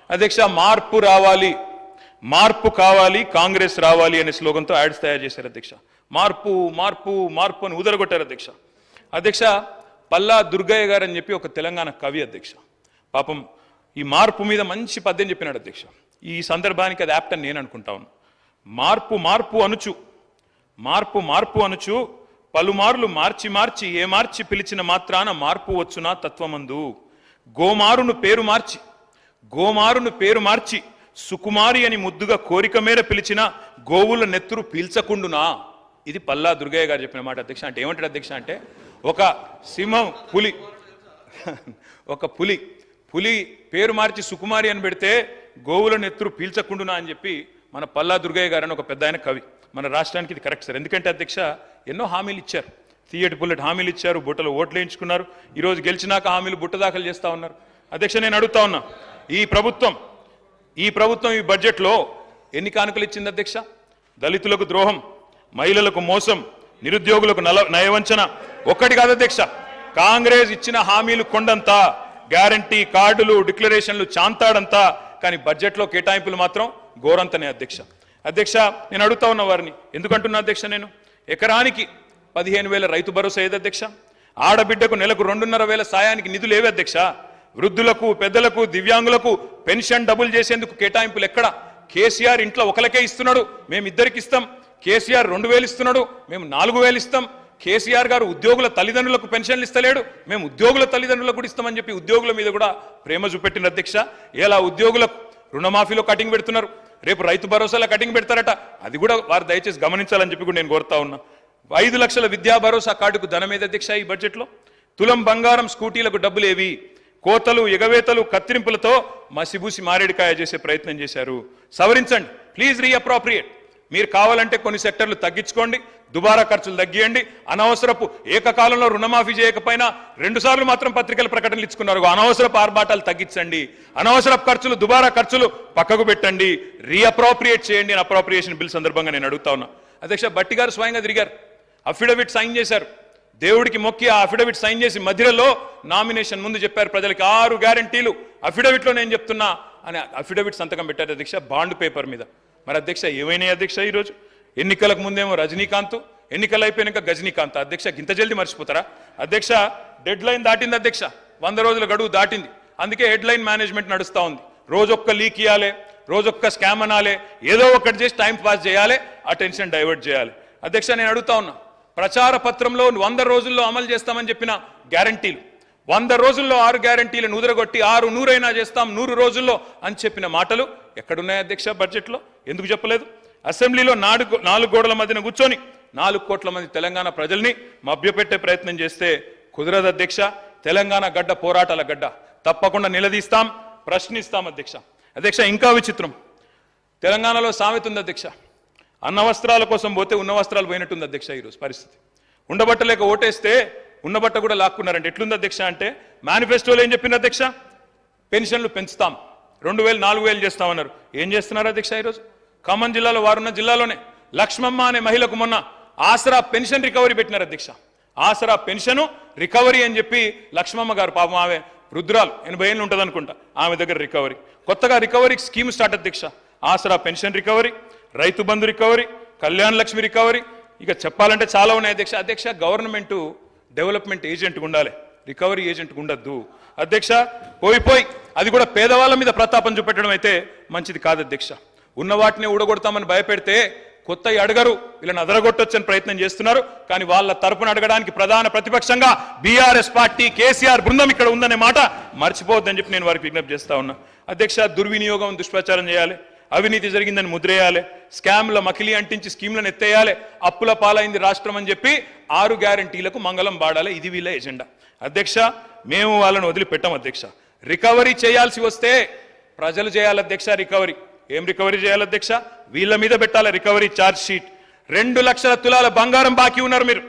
అధ్యక్ష మార్పు రావాలి, మార్పు కావాలి, కాంగ్రెస్ రావాలి అనే స్లోగన్తో యాడ్స్ తయారు చేశారు అధ్యక్ష. మార్పు మార్పు మార్పు అని ఉదరగొట్టారు అధ్యక్ష. అధ్యక్ష పల్లా దుర్గయ్య గారు అని చెప్పి ఒక తెలంగాణ కవి అధ్యక్ష. పాపం ఈ మార్పు మీద మంచి పద్యం చెప్పినాడు అధ్యక్ష. ఈ సందర్భానికి అది యాప్ట్ అని నేను అనుకుంటా ఉన్నా. మార్పు మార్పు అనుచు, మార్పు మార్పు అనుచు పలుమార్లు మార్చి మార్చి ఏ మార్చి పిలిచిన మాత్రాన మార్పు వచ్చునా తత్వమందు. గోమారును పేరు మార్చి, గోమారును పేరు మార్చి సుకుమారి అని ముద్దుగా కోరిక మేర పిలిచిన గోవుల నెత్తురు పీల్చకుండునా. ఇది పల్లా దుర్గయ్య గారు చెప్పిన మాట అధ్యక్ష. అంటే ఏమంటాడు అధ్యక్ష అంటే, ఒక సింహం పులి, ఒక పులి పులి పేరు మార్చి సుకుమారి అని పెడితే గోవుల నెత్తురు పీల్చకుండునా అని చెప్పి మన పల్లా దుర్గయ్య గారు అని ఒక పెద్ద ఆయన కవి. మన రాష్ట్రానికి ఇది కరెక్ట్ సార్. ఎందుకంటే అధ్యక్ష ఎన్నో హామీలు ఇచ్చారు, తీయటి పుల్లటి హామీలు ఇచ్చారు, బుట్టలు ఓట్లు వేయించుకున్నారు. ఈరోజు గెలిచినాక హామీలు బుట్ట దాఖలు చేస్తా ఉన్నారు. అధ్యక్ష నేను అడుగుతా ఉన్నా, ఈ ప్రభుత్వం ఈ బడ్జెట్లో ఎన్ని కానుకలు ఇచ్చింది అధ్యక్ష? దళితులకు ద్రోహం, మహిళలకు మోసం, నిరుద్యోగులకు నయవంచన ఒక్కటి కాదు అధ్యక్ష. కాంగ్రెస్ ఇచ్చిన హామీలు కొండంతా, గ్యారంటీ కార్డులు, డిక్లరేషన్లు చాంతాడంతా, కానీ బడ్జెట్లో కేటాయింపులు మాత్రం ఘోరంతనే అధ్యక్ష. అధ్యక్ష నేను అడుగుతా ఉన్న వారిని ఎందుకంటున్నా అధ్యక్ష, నేను ఎకరానికి 15,000 రైతు భరోసా ఏది అధ్యక్ష? ఆడబిడ్డకు నెలకు 2,500 సాయానికి నిధులు ఏవి అధ్యక్ష? వృద్ధులకు, పెద్దలకు, దివ్యాంగులకు పెన్షన్ డబుల్ చేసేందుకు కేటాయింపులు ఎక్కడ? కేసీఆర్ ఇంట్లో ఒకరికే ఇస్తున్నాడు, మేము ఇద్దరికి ఇస్తాం. కేసీఆర్ 2,000 ఇస్తున్నాడు, మేము 4,000 ఇస్తాం. కేసీఆర్ గారు ఉద్యోగుల తల్లిదండ్రులకు పెన్షన్లు ఇస్తలేడు, మేము ఉద్యోగుల తల్లిదండ్రులకు కూడా ఇస్తామని చెప్పి ఉద్యోగుల మీద కూడా ప్రేమ చూపెట్టిన అధ్యక్ష. ఇలా ఉద్యోగులకు రుణమాఫీలో కటింగ్ పెడుతున్నారు, రేపు రైతు భరోసాలో కటింగ్ పెడతారట. అది కూడా వారు దయచేసి గమనించాలని చెప్పి కూడా నేను కోరుతా ఉన్నా. 5 లక్షల విద్యా భరోసా కార్డుకు ధనం ఏది అధ్యక్ష ఈ బడ్జెట్లో? తులం బంగారం స్కూటీలకు డబ్బులు ఏవి? కోతలు, ఎగవేతలు, కత్తిరింపులతో మసిబూసి మారేడికాయ చేసే ప్రయత్నం చేశారు. సవరించండి ప్లీజ్, రీఅప్రోప్రియేట్. మీరు కావాలంటే కొన్ని సెక్టర్లు తగ్గించుకోండి, దుబారా ఖర్చులు తగ్గియండి. అనవసరపు ఏకకాలంలో రుణమాఫీ చేయకపోయినా 2 సార్లు మాత్రం పత్రికల ప్రకటనలు ఇచ్చుకున్నారు. అనవసరపు ఆర్భాటాలు తగ్గించండి, అనవసరపు ఖర్చులు, దుబారా ఖర్చులు పక్కకు పెట్టండి, రీఅప్రోప్రియేట్ చేయండి అని అప్రోప్రియేషన్ బిల్ సందర్భంగా నేను అడుగుతా ఉన్నా. అధ్యక్ష భట్టి గారు స్వయంగా తిరిగారు, అఫిడవిట్ సైన్ చేశారు. దేవుడికి మొక్కి ఆ అఫిడవిట్ సైన్ చేసి మధ్యలో నామినేషన్ ముందు చెప్పారు ప్రజలకి 6 గ్యారంటీలు అఫిడవిట్లో నేను చెప్తున్నా అని అఫిడవిట్ సంతకం పెట్టారు అధ్యక్ష, బాండ్ పేపర్ మీద. మరి అధ్యక్ష ఏమైనాయి అధ్యక్ష? ఈరోజు ఎన్నికలకు ముందేమో రజనీకాంత్, ఎన్నికలు అయిపోయినాక గజనీకాంత్. అధ్యక్ష ఇంత జల్దీ మర్చిపోతారా అధ్యక్ష? డెడ్ లైన్ దాటింది అధ్యక్ష, 100 రోజుల గడువు దాటింది. అందుకే హెడ్ లైన్ మేనేజ్మెంట్ నడుస్తూ ఉంది. రోజొక్క లీక్ ఇవ్వాలి, రోజొక్క స్కామ్ అనాలి, ఏదో ఒకటి చేసి టైం పాస్ చేయాలి, అటెన్షన్ డైవర్ట్ చేయాలి. అధ్యక్ష నేను అడుగుతా ఉన్నా, ప్రచార పత్రంలో 100 రోజుల్లో అమలు చేస్తామని చెప్పిన గ్యారంటీలు, 100 రోజుల్లో 6 గ్యారంటీలను ఉదరగొట్టి 6 100 చేస్తాం 100 రోజుల్లో అని చెప్పిన మాటలు ఎక్కడున్నాయి అధ్యక్ష బడ్జెట్లో? ఎందుకు చెప్పలేదు? అసెంబ్లీలో 4 గోడల మధ్యన కూర్చొని 4 కోట్ల మంది తెలంగాణ ప్రజల్ని మభ్యపెట్టే ప్రయత్నం చేస్తే కుదరదు అధ్యక్ష. తెలంగాణ గడ్డ పోరాటాల గడ్డ, తప్పకుండా నిలదీస్తాం, ప్రశ్నిస్తాం అధ్యక్ష. అధ్యక్ష ఇంకా విచిత్రం, తెలంగాణలో సామెత ఉంది అధ్యక్ష, అన్న వస్త్రాల కోసం పోతే ఉన్న వస్త్రాలు పోయినట్టుంది అధ్యక్ష. ఈరోజు పరిస్థితి, ఉండబట్టలేక ఓటేస్తే ఉన్నబట్ట కూడా లాక్కున్నారంటే ఎట్లుంది అధ్యక్ష అంటే, మేనిఫెస్టోలో ఏం చెప్పింది అధ్యక్ష? పెన్షన్లు పెంచుతాం, 2,000 4,000 చేస్తామన్నారు. ఏం చేస్తున్నారు అధ్యక్ష? ఈరోజు ఖమ్మం జిల్లాలో వారున్న జిల్లాలోనే లక్ష్మమ్మ అనే మహిళకు మొన్న ఆసరా పెన్షన్ రికవరీ పెట్టినారు అధ్యక్ష. ఆసరా పెన్షన్ రికవరీ అని చెప్పి లక్ష్మమ్మ గారు, పాపం ఆమె వృద్ధురాలు, 80 ఏళ్ళు ఉంటుంది అనుకుంటా, ఆమె దగ్గర రికవరీ, కొత్తగా రికవరీ స్కీమ్ స్టార్ట్ అధ్యక్ష. ఆసరా pension recovery, Rythu Bandhu recovery, Kalyana Lakshmi recovery, ఇక చెప్పాలంటే చాలా ఉన్నాయి అధ్యక్ష. అధ్యక్ష గవర్నమెంట్ డెవలప్మెంట్ ఏజెంట్ ఉండాలి, రికవరీ ఏజెంట్ ఉండద్దు అధ్యక్ష. పోయి అది కూడా పేదవాళ్ళ మీద ప్రతాపం చూపెట్టడం అయితే మంచిది కాదు అధ్యక్ష. ఉన్న వాటిని ఊడగొడతామని భయపెడితే కొత్తవి అడగరు, వీళ్ళని అదరగొట్టొచ్చని ప్రయత్నం చేస్తున్నారు. కానీ వాళ్ళ తరపున అడగడానికి ప్రధాన ప్రతిపక్షంగా బీఆర్ఎస్ పార్టీ, కేసీఆర్ బృందం ఇక్కడ ఉందనే మాట మర్చిపోవద్దని చెప్పి నేను వారికి విజ్ఞప్తి చేస్తా ఉన్నా అధ్యక్ష. దుర్వినియోగం, దుష్ప్రచారం చేయాలి, అవినీతి జరిగిందని ముద్రేయాలి, స్కామ్ల మకిలి అంటించి స్కీమ్లను ఎత్తేయాలి, అప్పుల పాలైంది రాష్ట్రం అని చెప్పి 6 గ్యారంటీలకు మంగళం పాడాలి. ఇది వీళ్ళ ఎజెండా అధ్యక్ష. మేము వాళ్ళని వదిలిపెట్టాం అధ్యక్ష. రికవరీ చేయాల్సి వస్తే ప్రజలు చేయాలి అధ్యక్ష. రికవరీ ఏం రికవరీ చేయాలి అధ్యక్ష? వీళ్ళ మీద పెట్టాలి రికవరీ ఛార్జ్ షీట్. 2 లక్షల తులాల బంగారం బాకీ ఉన్నారు మీరు.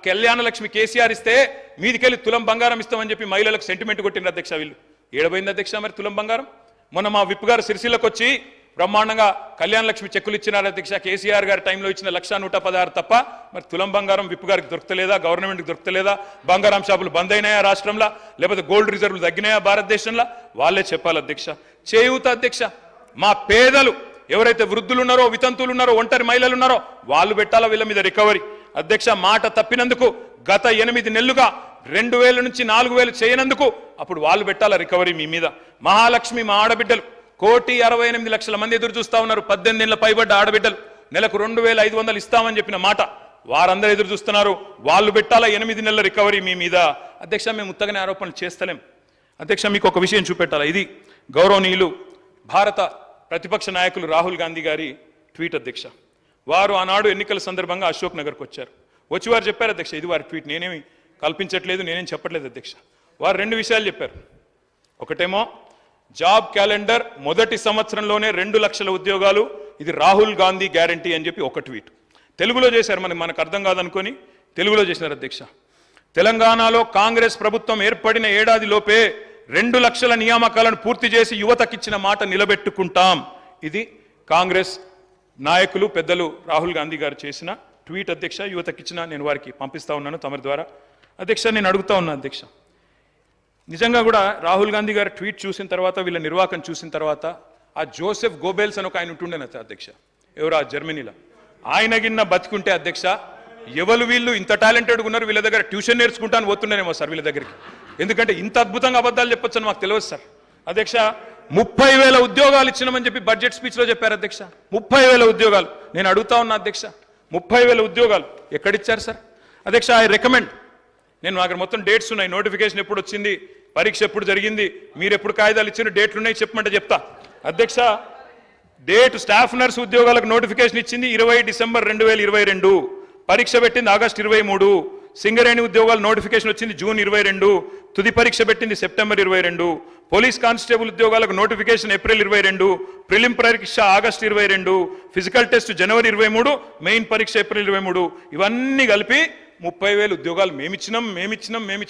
కళ్యాణ లక్ష్మి కేసీఆర్ ఇస్తే మీదికెళ్ళి తులం బంగారం ఇస్తామని చెప్పి మహిళలకు సెంటిమెంట్ కొట్టిన అధ్యక్ష. వీళ్ళు ఏడబోయింది అధ్యక్ష మరి తులం బంగారం? మొన్న మా విప్ గారు సిరిసిల్లకు వచ్చి బ్రహ్మాండంగా కళ్యాణ లక్ష్మి చెక్కులు ఇచ్చినారు అధ్యక్ష. కేసీఆర్ గారి టైంలో ఇచ్చిన 1,116 తప్ప మరి తులం బంగారం విప్పు గారికి దొరకలేదా, గవర్నమెంట్కి దొరకలేదా, బంగారం షాపులు బంద్ అయినాయా రాష్ట్రంలో, లేకపోతే గోల్డ్ రిజర్వులు తగ్గినాయా భారతదేశంలో? వాళ్ళే చెప్పాలి అధ్యక్ష. చేయూత అధ్యక్ష, మా పేదలు ఎవరైతే వృద్ధులు ఉన్నారో, వితంతువులు ఉన్నారో, ఒంటరి మహిళలు ఉన్నారో వాళ్ళు పెట్టాలా వీళ్ళ మీద రికవరీ. అధ్యక్ష, మాట తప్పినందుకు గత 8 నెలలుగా 2,000 నుంచి 4,000 చేయనందుకు అప్పుడు వాళ్ళు పెట్టాలా రికవరీ మీ మీద. మహాలక్ష్మి మా ఆడబిడ్డలు 1,68,00,000 మంది ఎదురు చూస్తా ఉన్నారు. 18 ఏళ్ల పైబడ్డ ఆడబిడ్డలు నెలకు 2,500 ఇస్తామని చెప్పిన మాట వారందరూ ఎదురు చూస్తున్నారు. వాళ్ళు పెట్టాలా 8 నెలల రికవరీ మీ మీద. అధ్యక్ష, మేము ఉత్తగానే ఆరోపణలు చేస్తలేం అధ్యక్ష. మీకు ఒక విషయం చూపెట్టాలా. ఇది గౌరవనీయులు భారత ప్రతిపక్ష నాయకులు రాహుల్ గాంధీ గారి ట్వీట్ అధ్యక్ష. వారు ఆనాడు ఎన్నికల సందర్భంగా అశోక్ నగర్కి వచ్చారు. వచ్చి వారు చెప్పారు అధ్యక్ష, ఇది వారి ట్వీట్, నేనేమి కల్పించట్లేదు, నేనేం చెప్పట్లేదు అధ్యక్ష. వారు 2 విషయాలు చెప్పారు. ఒకటేమో జాబ్ క్యాలెండర్ మొదటి సంవత్సరంలోనే 2 లక్షల ఉద్యోగాలు, ఇది రాహుల్ గాంధీ గ్యారంటీ అని చెప్పి ఒక ట్వీట్. తెలుగులో చేశారు, మనకు అర్థం కాదనుకొని తెలుగులో చేశారు అధ్యక్ష. తెలంగాణలో కాంగ్రెస్ ప్రభుత్వం ఏర్పడిన ఏడాది లోపే 2 లక్షల నియామకాలను పూర్తి చేసి యువతకిచ్చిన మాట నిలబెట్టుకుంటాం. ఇది కాంగ్రెస్ నాయకులు పెద్దలు రాహుల్ గాంధీ గారు చేసిన ట్వీట్ అధ్యక్ష. యువతకిచ్చిన నేను వారికి పంపిస్తా ఉన్నాను తమరి ద్వారా. అధ్యక్ష, నేను అడుగుతా ఉన్నా అధ్యక్ష, నిజంగా కూడా రాహుల్ గాంధీ గారు ట్వీట్ చూసిన తర్వాత, వీళ్ళ నిర్వాకం చూసిన తర్వాత, ఆ జోసెఫ్ గోబెల్స్ అని ఒక ఆయన ఉంటుండేన అధ్యక్ష, ఎవరు ఆ జర్మనీలో, ఆయన గిన్న బతికుంటే అధ్యక్ష, ఎవరు వీళ్ళు ఇంత టాలెంటెడ్గా ఉన్నారు, వీళ్ళ దగ్గర ట్యూషన్ నేర్చుకుంటాను పోతుండేనేమో సార్ వీళ్ళ దగ్గరికి. ఎందుకంటే ఇంత అద్భుతంగా అబద్ధాలు చెప్పొచ్చని మాకు తెలియదు సార్. అధ్యక్ష, 30,000 ఉద్యోగాలు ఇచ్చినామని చెప్పి బడ్జెట్ స్పీచ్లో చెప్పారు అధ్యక్ష. 30,000 ఉద్యోగాలు. నేను అడుగుతా ఉన్నా అధ్యక్ష, 30,000 ఉద్యోగాలు ఎక్కడిచ్చారు సార్? అధ్యక్ష, ఐ రికమెండ్, నేను అక్కడ మొత్తం డేట్స్ ఉన్నాయి, నోటిఫికేషన్ ఎప్పుడు వచ్చింది, పరీక్ష ఎప్పుడు జరిగింది, మీరు ఎప్పుడు కాగితాలు ఇచ్చిన డేట్లు ఉన్నాయి చెప్పమంటే చెప్తా అధ్యక్ష. డేట్ స్టాఫ్ నర్స్ ఉద్యోగాలకు నోటిఫికేషన్ ఇచ్చింది 20 డిసెంబర్ 2022, పరీక్ష పెట్టింది ఆగస్టు 23, సింగరేణి ఉద్యోగాలు నోటిఫికేషన్ వచ్చింది జూన్ 22, తుది పరీక్ష పెట్టింది సెప్టెంబర్ 22, పోలీస్ కానిస్టేబుల్ ఉద్యోగాలకు నోటిఫికేషన్ ఏప్రిల్ 22, ప్రిలిం పరీక్ష ఆగస్టు 22, ఫిజికల్ టెస్ట్ జనవరి 23, మెయిన్ పరీక్ష ఏప్రిల్ 23. ఇవన్నీ కలిపి 30,000 ఉద్యోగాలు మేమిచ్చినాం